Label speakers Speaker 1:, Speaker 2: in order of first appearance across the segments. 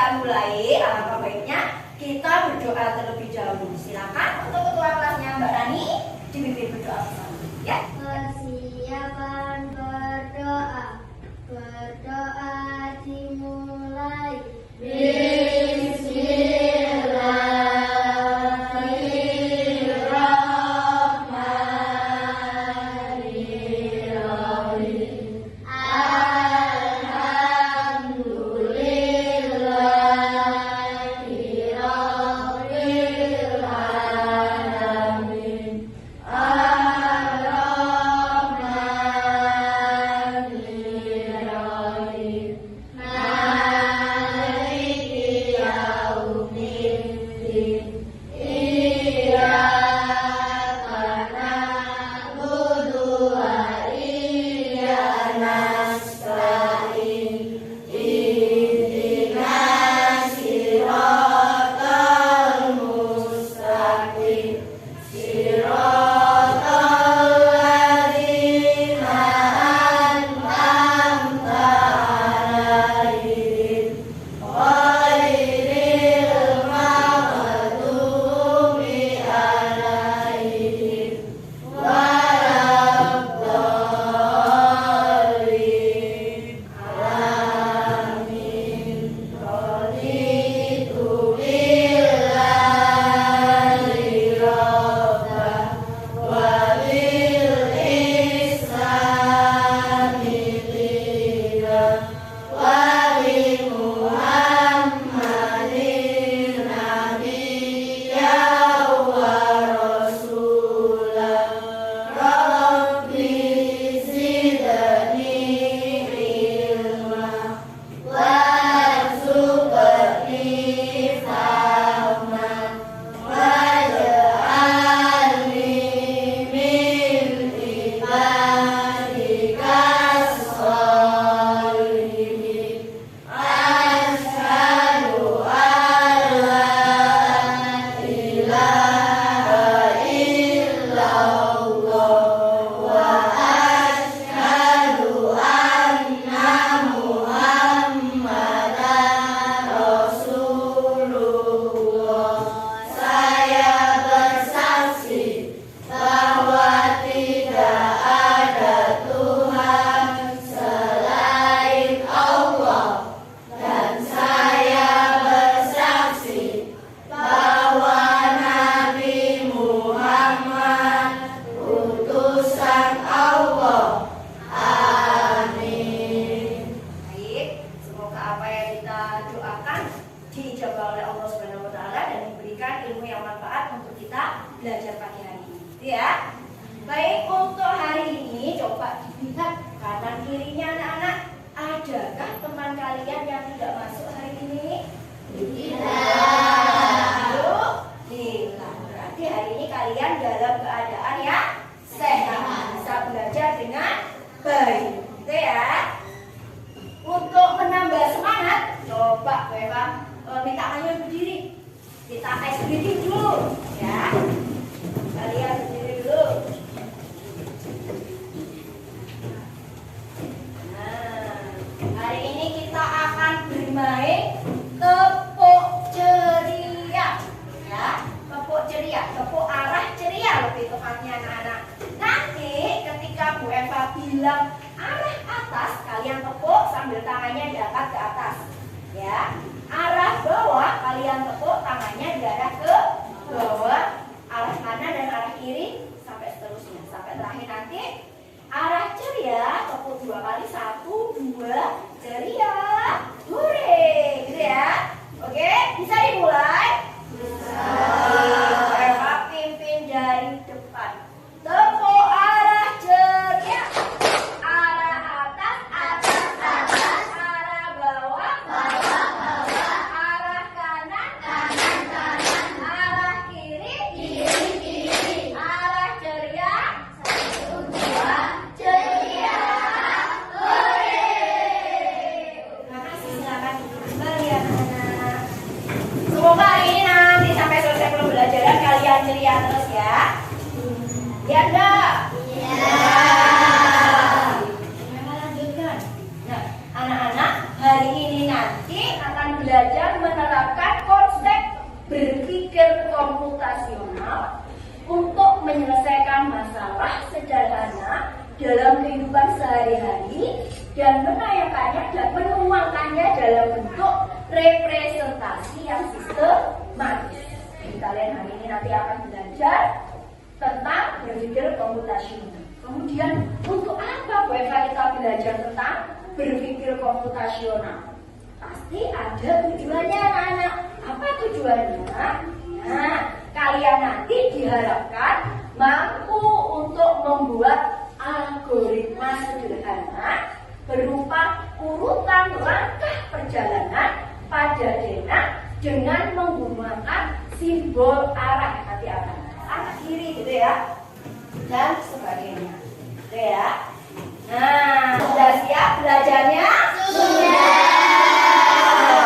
Speaker 1: kita mulai, alangkah baiknya kita berdoa terlebih dahulu. Silakan untuk ketua kelasnya Mbak Rani dipimpin berdoa bersama. Ya.
Speaker 2: Persiapan berdoa. Berdoa dimulai.
Speaker 1: dijabah oleh Allah Subhanahu wa taala dan diberikan ilmu yang manfaat untuk kita belajar pagi hari ini. Ya. Baik, untuk hari ini coba dilihat kanan kirinya anak-anak. Adakah teman kalian yang tidak masuk hari ini? Tidak. Berarti hari ini kalian dalam keadaan yang sehat, bisa belajar dengan baik. Gitu ya. Untuk menambah semangat, coba minta kalian berdiri. Kita ice breathing dulu, ya. Kalian berdiri dulu. Nah, hari ini kita akan bermain tepuk ceria, ya. Tepuk ceria, tepuk arah ceria lebih tepatnya anak-anak. Nanti ketika Bu Eva bilang arah atas, kalian tepuk sambil tangannya diangkat ke atas, ya. Arah bawah, kalian tepuk tangannya diarah ke bawah. Arah kanan dan arah kiri sampai seterusnya, sampai terakhir nanti arah ceria tepuk 2 kali, 1, 2, ceria, hore, gitu ya. Oke, bisa dimulai? Bisa. Eva pimpin dari depan. Tepuk arah ceria. Arah atas, atas, atas. Arah bawah, bawah, bawah. Arah kanan, kanan, kanan. Arah kiri, kiri, kiri. Arah ceria, 1, 2, ceria. Hore. komputasional untuk menyelesaikan masalah sederhana dalam kehidupan sehari-hari dan menayangkannya dan menuangkannya dalam bentuk representasi yang sistematis. Jadi kalian hari ini nanti akan belajar tentang berpikir komputasional. Kemudian untuk apa Bu Eva kita belajar tentang berpikir komputasional? Pasti ada tujuannya anak-anak. Apa tujuannya? Nah, kalian nanti diharapkan mampu untuk membuat algoritma sederhana berupa urutan langkah perjalanan pada denah dengan menggunakan simbol arah. Nanti akan arah kiri gitu ya, dan sebagainya gitu ya. Nah, sudah siap belajarnya? Sudah.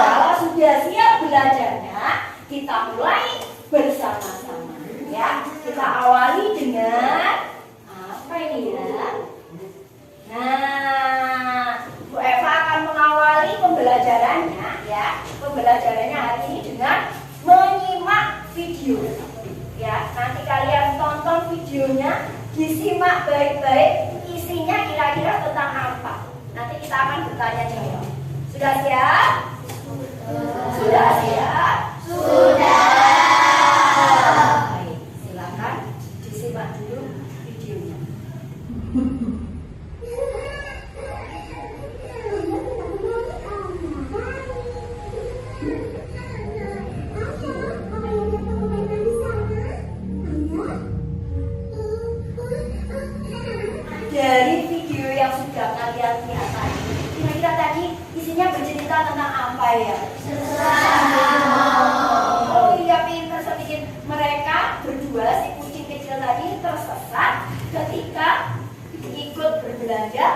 Speaker 1: Kalau sudah siap belajarnya, kita mulai bersama-sama ya. Kita awali dengan apa ini ya? Nah, Bu Eva akan mengawali pembelajarannya ya. Pembelajarannya hari ini dengan menyimak video. Ya, nanti kalian tonton videonya, disimak baik-baik, isinya kira-kira tentang apa. Nanti kita akan bertanya jawab. Sudah siap? Sudah siap? Sudah. Baik, silakan disimak dulu videonya. Dari video yang sudah kalian lihat tadi, kira-kira tadi isinya bercerita tentang apa ya? Oh iya, pinter sedikit. Mereka berdua, si kucing kecil tadi tersesat ketika ikut berbelanja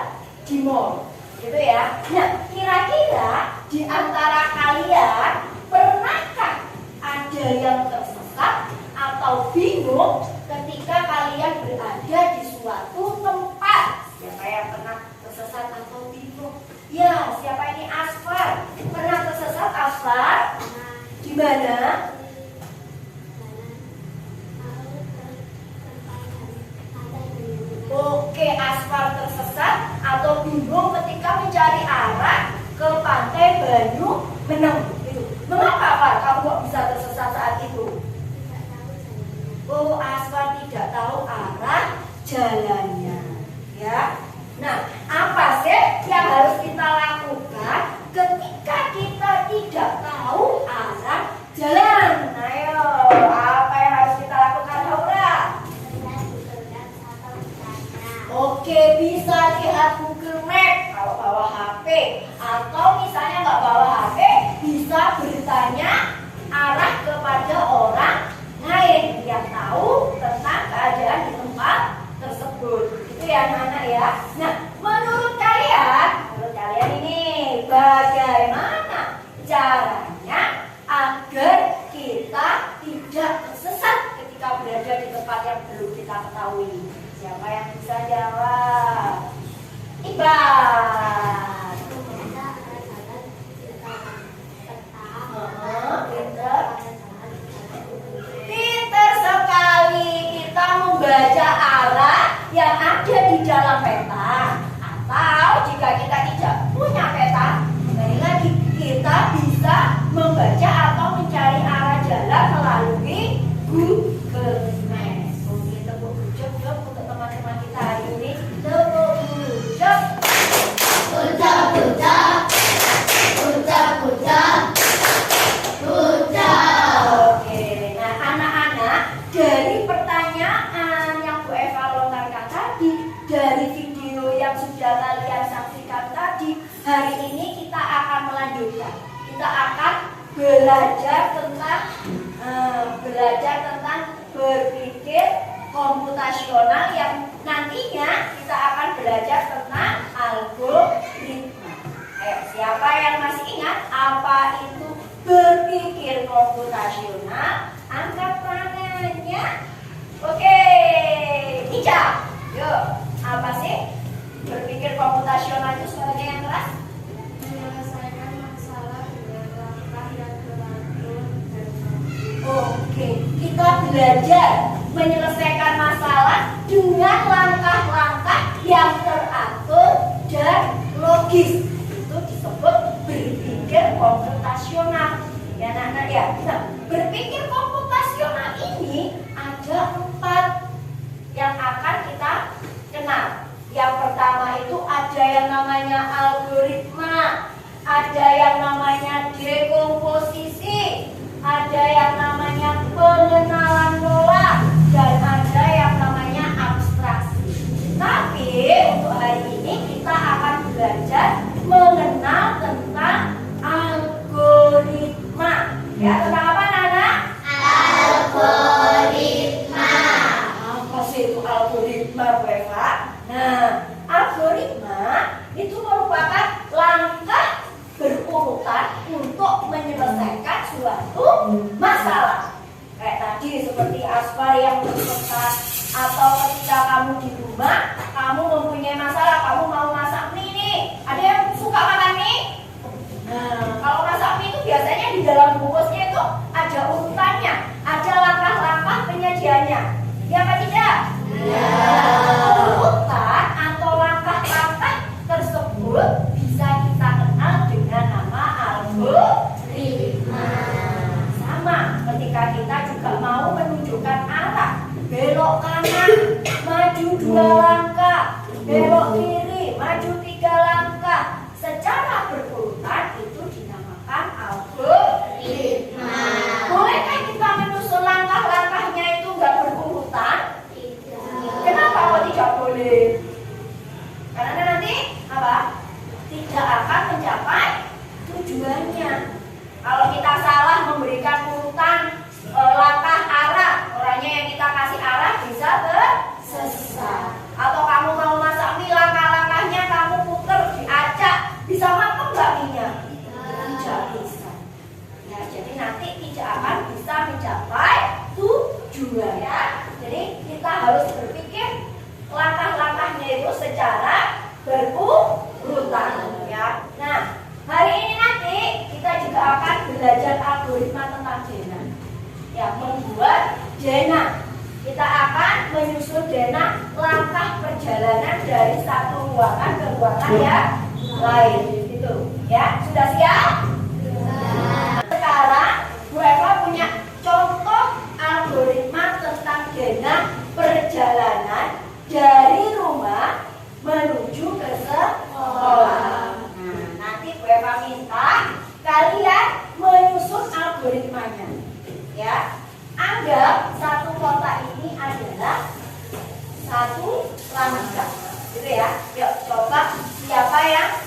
Speaker 1: di mall, gitu ya. Nah, kira-kira di antara kalian pernahkah ada yang tersesat atau bingung ketika kalian berada di suatu tempat? Siapa yang pernah tersesat atau bingung? Ya, siapa ini? Asfar. Pernah tersesat, Asfar? Di mana? Oke, Asfar tersesat atau bingung ketika mencari arah ke Pantai Banyu Meneng. Itu. Mengapa, Pak? Kamu kok bisa tersesat saat itu? Oh, Asfar tidak tahu arah jalannya, ya. Nah, apa sih yang harus kita lakukan ketika kita tidak tahu arah jalan? Ayo, apa yang harus kita lakukan, Laura? Oke, bisa lihat Google Map kalau bawa HP, atau misalnya nggak bawa HP, bisa bertanya arah kepada orang lain yang tahu tentang keadaan di tempat tersebut. Itu ya anak-anak ya. Nah, menurut kalian ini bagaimana caranya agar kita tidak tersesat ketika berada di tempat yang belum kita ketahui? Siapa yang bisa jawab? Iqbal. Pinter sekali, kita membaca arah yang ada di dalam peta. Atau jika kita tidak punya peta, kembali lagi kita bisa membaca atau mencari arah jalan melalui Google Maps. Oke, tepuk gujep untuk teman-teman kita hari ini. Tepuk gujep. Gujep, gujep. Gujep, gujep. Oke, nah anak-anak, dari pertanyaan yang Bu Eva lontarkan tadi, dari video yang sudah kalian saksikan tadi, hari ini kita akan melanjutkan. Kita akan belajar tentang berpikir komputasional yang nantinya kita akan belajar tentang algoritma. Ayo, siapa yang masih ingat apa itu berpikir komputasional? Angkat tangannya. Oke, Ica, yuk. Apa sih berpikir komputasional itu? Suaranya yang keras.
Speaker 2: Menyelesaikan masalah dengan langkah yang teratur dan
Speaker 1: Oke, kita belajar menyelesaikan masalah dengan langkah-langkah yang teratur dan logis. Itu disebut berpikir komputasional. Ya anak-anak ya. Nah, berpikir komputasional ini ada 4 yang akan kita kenal. Yang pertama itu ada yang namanya algoritma, ada yang namanya dekomposisi, ada yang namanya pengenalan pola, dan ada yang namanya abstraksi. Tapi untuk hari ini kita akan belajar mengenal tentang algoritma. Ya, tentang apa Nana? Algoritma. Apa sih itu algoritma, Bu Eva? Nah, algoritma itu merupakan langkah berurutan untuk menyelesaikan suatu masalah. Kayak tadi seperti Asfar yang berpesan, atau ketika kamu di rumah, kamu mempunyai masalah, kamu mau masak mie nih. Ada yang suka makan mie? Nah, kalau masak mie itu biasanya di dalam bungkusnya itu ada urutannya, ada langkah-langkah penyajiannya. Ya apa tidak? Ya. Urutan atau langkah-langkah tersebut bisa kita kenal dengan nama algoritma. Sama ketika kita juga mau menunjukkan arah, belok kanan, maju 2 langkah, belok kiri, maju 3 langkah. Secara berurutan itu dinamakan algoritma. Bolehkah kita menyusun langkah-langkahnya itu nggak berurutan? Tidak. Kenapa kok tidak boleh? Karena nanti apa? Tidak akan mencapai tujuannya. Kalau kita salah memberikan urutan langkah arah, orangnya yang kita kasih arah bisa tersesat. Atau kamu mau masak mie, langkah-langkahnya kamu puter, diacak, bisa matang nggak mie-nya? Tidak bisa. Ya, jadi nanti tidak akan bisa mencapai tujuan ya. Jadi kita harus berpikir langkah-langkahnya itu secara berurutan ya. Nah, hari ini nanti kita juga akan belajar algoritma tentang Jena. Ya, membuat Jena. Kita akan menyusun Jena langkah perjalanan dari satu ruangan ke ruangan yang lain. Gitu. Ya, sudah siap? Sekarang Bu Eva punya contoh algoritma tentang Jena perjalanan dari rumah menuju ke sekolah. Nah, nanti Bu Eva minta kalian menyusun algoritmanya. Ya, anggap satu kotak ini adalah satu langkah, gitu ya. Yuk coba siapa yang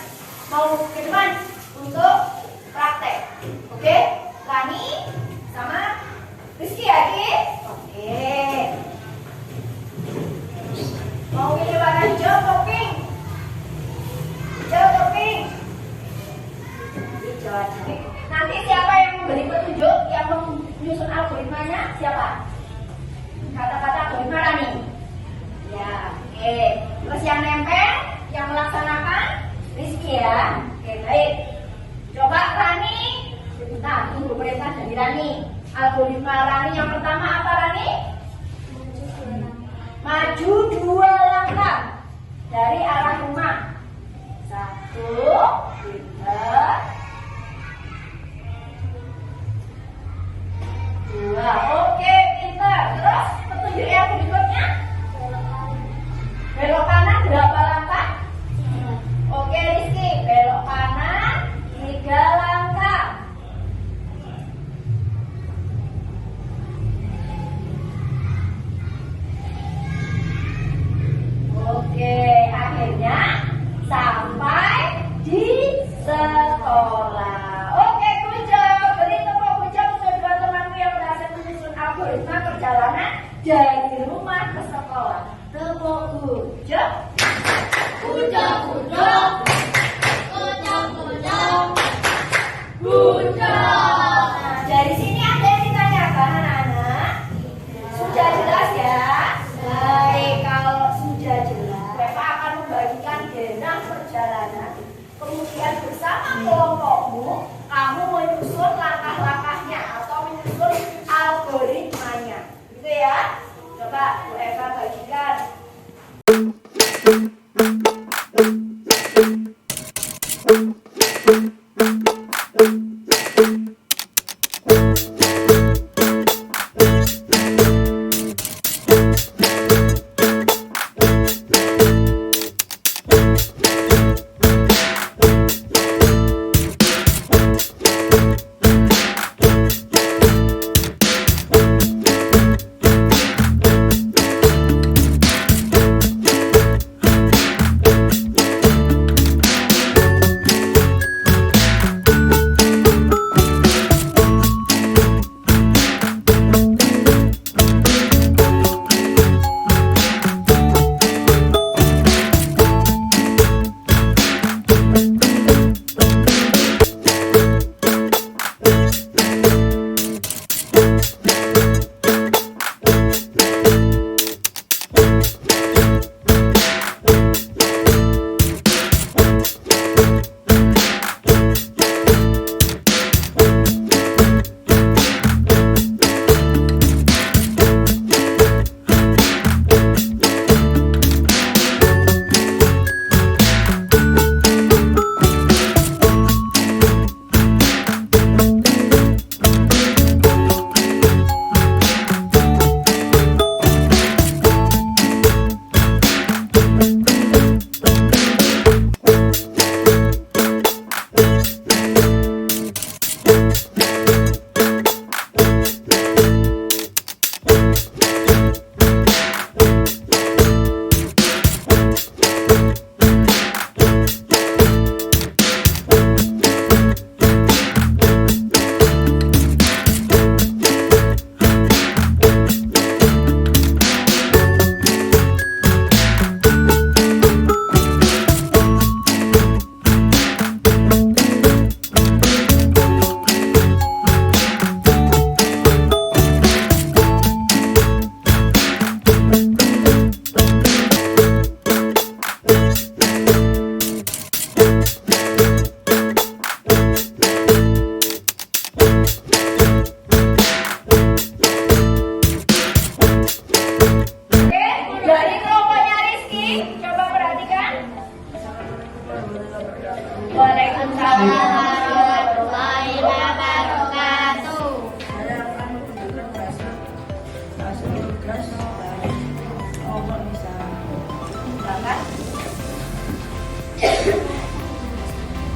Speaker 1: mau ke depan untuk praktek? Oke, Rani sama Rizky ya, Ki? Oke. Mau pilih warna hijau atau pink? Hijau atau pink? Hijau aja. Nanti siapa yang memberi petunjuk, yang menyusun algoritmanya? Siapa? Kata-kata algoritma Rani. Ya, oke. Terus yang nempel, yang melaksanakan Rizky ya. Oke, baik. Coba Rani. Nah, tunggu perintah dari Rani. Algoritma Rani yang pertama apa Rani? Maju 2 langkah dari arah rumah. 1, 2, 2. Oke, pintar. Terus petunjuk yang berikutnya? Belok kanan berapa langkah? Oke, Rizky. Belok kanan 3 langkah. Oke, akhirnya sampai di sekolah. Oke, good job. Beri tepuk pujian untuk 2 temanku yang berhasil menyusun algoritma perjalanan dari rumah ke sekolah. Tepuk pujian. Pujian, pujian. Pujian, pujian. Pujian. Nah, dari sini ada yang ditanyakan anak-anak? Sudah jelas ya? Baik, kalau sudah jelas, Eva akan membagikan Jena perjalanan. Kemudian bersama kelompokmu, kamu menyusun langkah-langkahnya atau menyusun algoritmanya, gitu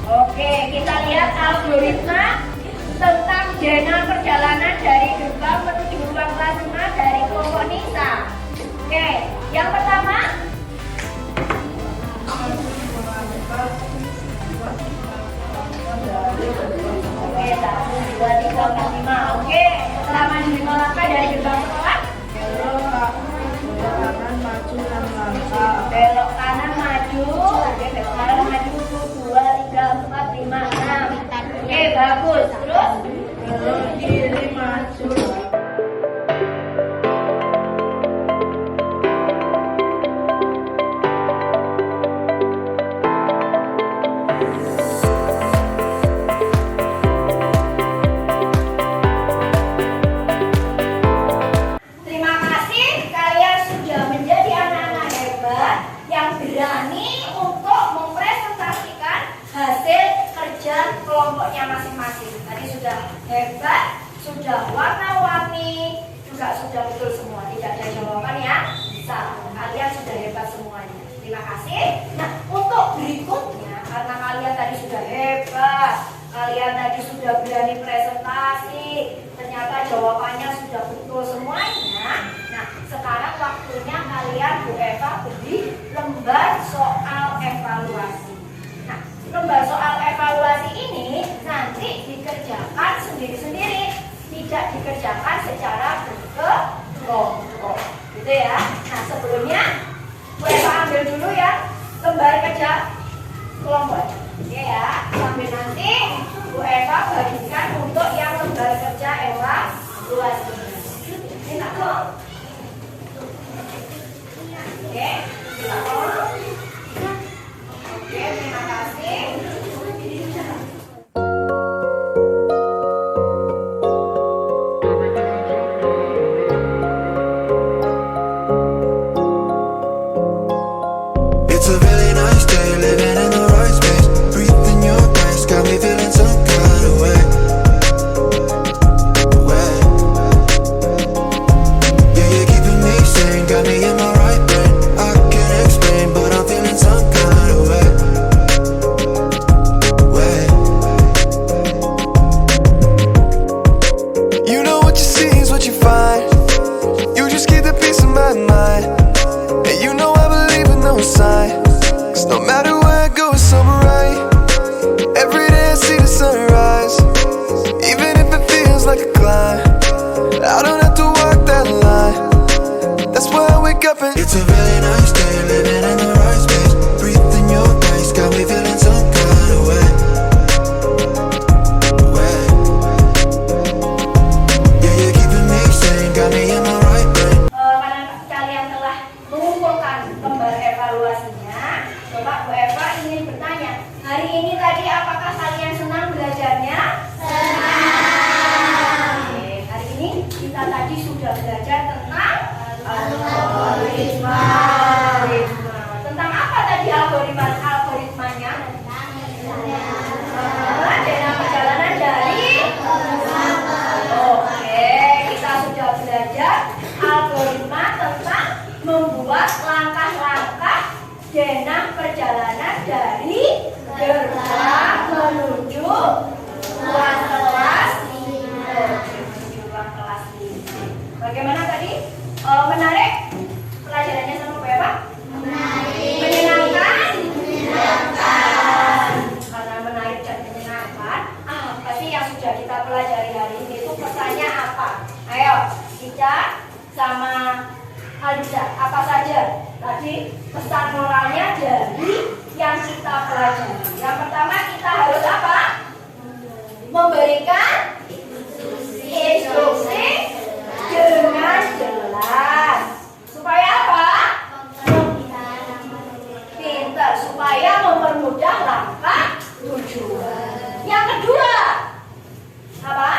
Speaker 1: Oke, kita lihat algoritma tentang zona perjalanan dari gerbang menuju ruang kelas 5 dari kelompok Nisa. Oke, yang pertama. Oke, 1, 2, 3, 4, 5. Oke, setelah maju 5 langkah dari gerbang sekolah. Belok kanan maju. Oke, belok kanan maju. 2, 3, 4, 5, 6. Oke, bagus. Terus belok kiri maju. Terima kasih, kalian sudah menjadi anak-anak hebat yang berani untuk mempresentasikan hasil kerja kelompoknya masing-masing. Tadi sudah hebat, sudah warna-warni, juga sudah betul semua. Tidak ada jawaban yang salah. Kalian sudah hebat semuanya. Terima kasih. Nah, untuk berikutnya, karena kalian tadi sudah hebat, kalian tadi sudah berani presentasi, ternyata jawabannya sudah betul semuanya. Nah, sekarang waktunya kalian Bu Eva beri lembar soal evaluasi. Nah, lembar soal evaluasi ini nanti dikerjakan sendiri-sendiri, tidak dikerjakan secara berkelompok, gitu ya. Nah, sebelumnya Bu Eva ambil dulu ya lembar kerja kelompok, oke ya. Sambil nanti Bu Eva bagikan untuk yang lembar kerja evaluasi. Minta dong. Oke, minta dong. Oke, terima kasih.
Speaker 3: It's a really nice day, living in the right space.
Speaker 1: apa saja tadi pesan moralnya dari yang kita pelajari. Yang pertama kita harus apa? Memberikan instruksi dengan jelas. Supaya apa? Pintar, supaya mempermudah langkah tujuan. Yang kedua, apa?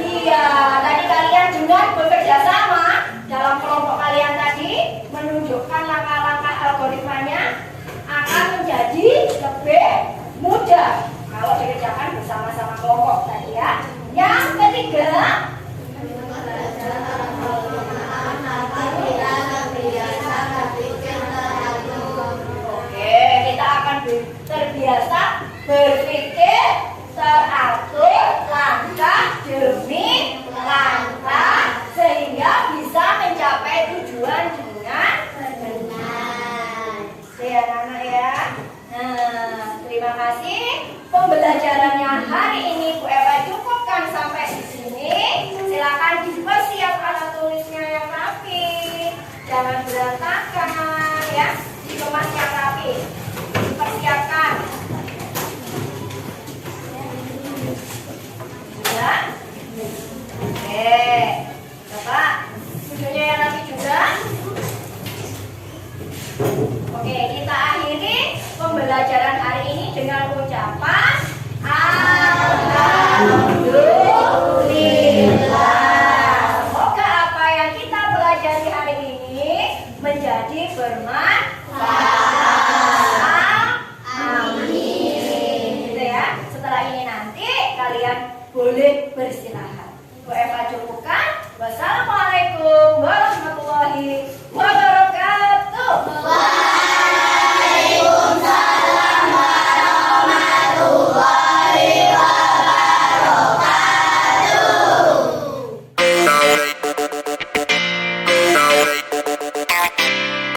Speaker 1: Iya, tadi kalian dengan bekerja sama dalam kelompok kalian tadi menunjukkan langkah-langkah algoritmanya akan menjadi lebih mudah kalau dikerjakan bersama-sama kelompok tadi ya. Yang ketiga, oke, kita akan terbiasa berpikir teratur langkah demi langkah sehingga bisa mencapai tujuan dengan benar. Ya anak ya. Nah, terima kasih pembelajarannya hari ini Bu Eva cukupkan sampai di sini. Silakan dipersiapkan alat tulisnya yang rapi, jangan berantakan ya. Dikemasnya